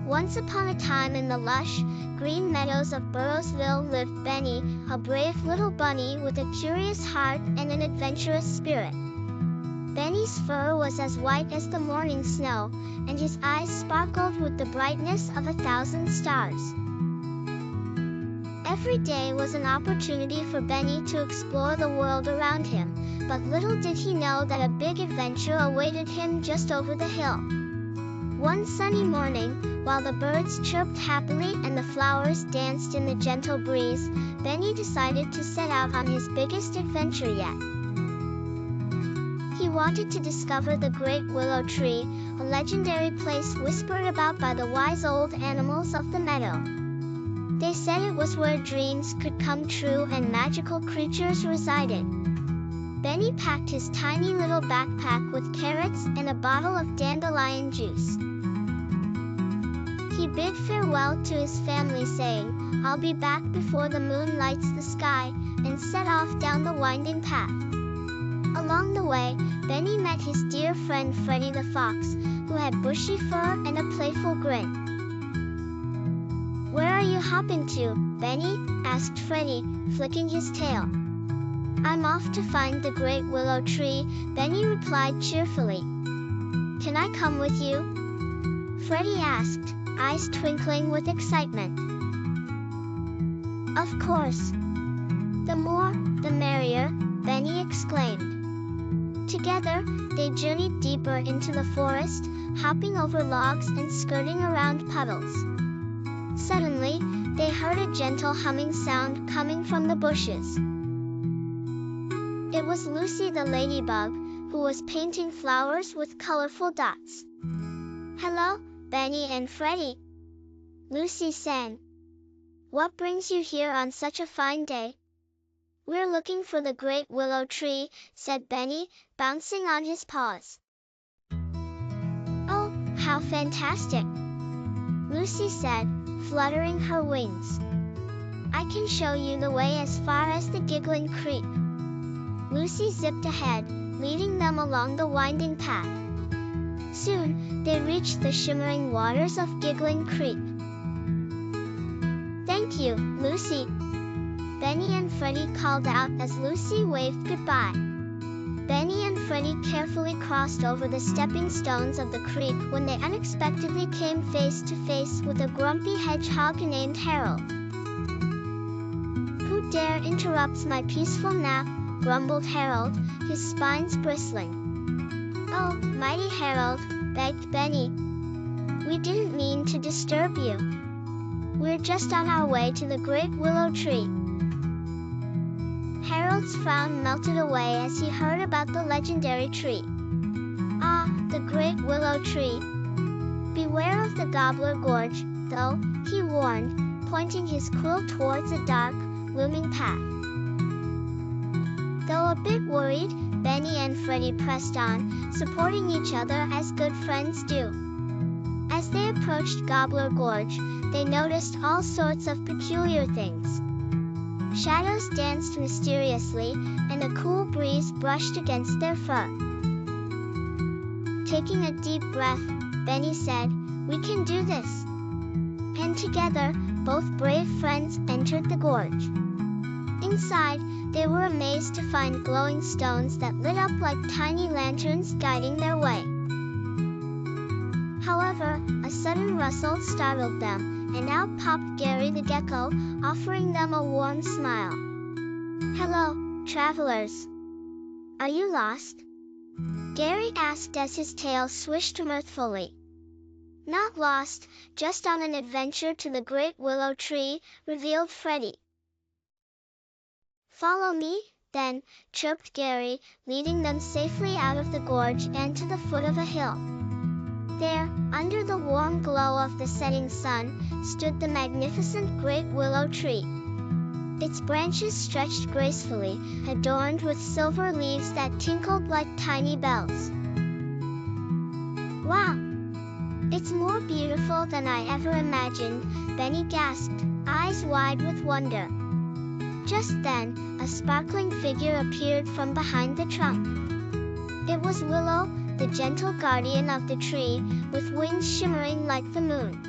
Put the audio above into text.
Once upon a time in the lush, green meadows of Burrowsville lived Benny, a brave little bunny with a curious heart and an adventurous spirit. Benny's fur was as white as the morning snow, and his eyes sparkled with the brightness of 1,000 stars. Every day was an opportunity for Benny to explore the world around him, but little did he know that a big adventure awaited him just over the hill. One sunny morning, while the birds chirped happily and the flowers danced in the gentle breeze, Benny decided to set out on his biggest adventure yet. He wanted to discover the Great Willow Tree, a legendary place whispered about by the wise old animals of the meadow. They said it was where dreams could come true and magical creatures resided. Benny packed his tiny little backpack with carrots and a bottle of dandelion juice. He bid farewell to his family, saying, "I'll be back before the moon lights the sky," and set off down the winding path. Along the way, Benny met his dear friend Freddie the Fox, who had bushy fur and a playful grin. "Where are you hopping to, Benny?" asked Freddie, flicking his tail. "I'm off to find the Great Willow Tree," Benny replied cheerfully. "Can I come with you?" Freddie asked, eyes twinkling with excitement. "Of course. The more, the merrier," Benny exclaimed. Together, they journeyed deeper into the forest, hopping over logs and skirting around puddles. Suddenly, they heard a gentle humming sound coming from the bushes. It was Lucy the ladybug, who was painting flowers with colorful dots. "Hello, Benny and Freddie," Lucy said. "What brings you here on such a fine day?" "We're looking for the Great Willow Tree," said Benny, bouncing on his paws. "Oh, how fantastic!" Lucy said, fluttering her wings. "I can show you the way as far as the Giggling Creek." Lucy zipped ahead, leading them along the winding path. Soon, they reached the shimmering waters of Giggling Creek. "Thank you, Lucy," Benny and Freddie called out as Lucy waved goodbye. Benny and Freddie carefully crossed over the stepping stones of the creek when they unexpectedly came face to face with a grumpy hedgehog named Harold. "Who dare interrupt my peaceful nap?" grumbled Harold, his spines bristling. "Oh, mighty Harold," begged Benny. "We didn't mean to disturb you. We're just on our way to the Great Willow Tree." Harold's frown melted away as he heard about the legendary tree. "Ah, the Great Willow Tree. Beware of the Gobbler Gorge, though," he warned, pointing his quill towards a dark, looming path. Though a bit worried, Benny and Freddie pressed on, supporting each other as good friends do. As they approached Gobbler Gorge, they noticed all sorts of peculiar things. Shadows danced mysteriously, and a cool breeze brushed against their fur. Taking a deep breath, Benny said, "We can do this." And together, both brave friends entered the gorge. Inside, they were amazed to find glowing stones that lit up like tiny lanterns guiding their way. However, a sudden rustle startled them, and out popped Gary the gecko, offering them a warm smile. "Hello, travelers. Are you lost?" Gary asked as his tail swished mirthfully. "Not lost, just on an adventure to the Great Willow Tree," revealed Freddie. "Follow me, then," chirped Gary, leading them safely out of the gorge and to the foot of a hill. There, under the warm glow of the setting sun, stood the magnificent Great Willow Tree. Its branches stretched gracefully, adorned with silver leaves that tinkled like tiny bells. "Wow! It's more beautiful than I ever imagined," Benny gasped, eyes wide with wonder. Just then, a sparkling figure appeared from behind the trunk. It was Willow, the gentle guardian of the tree, with wings shimmering like the moon.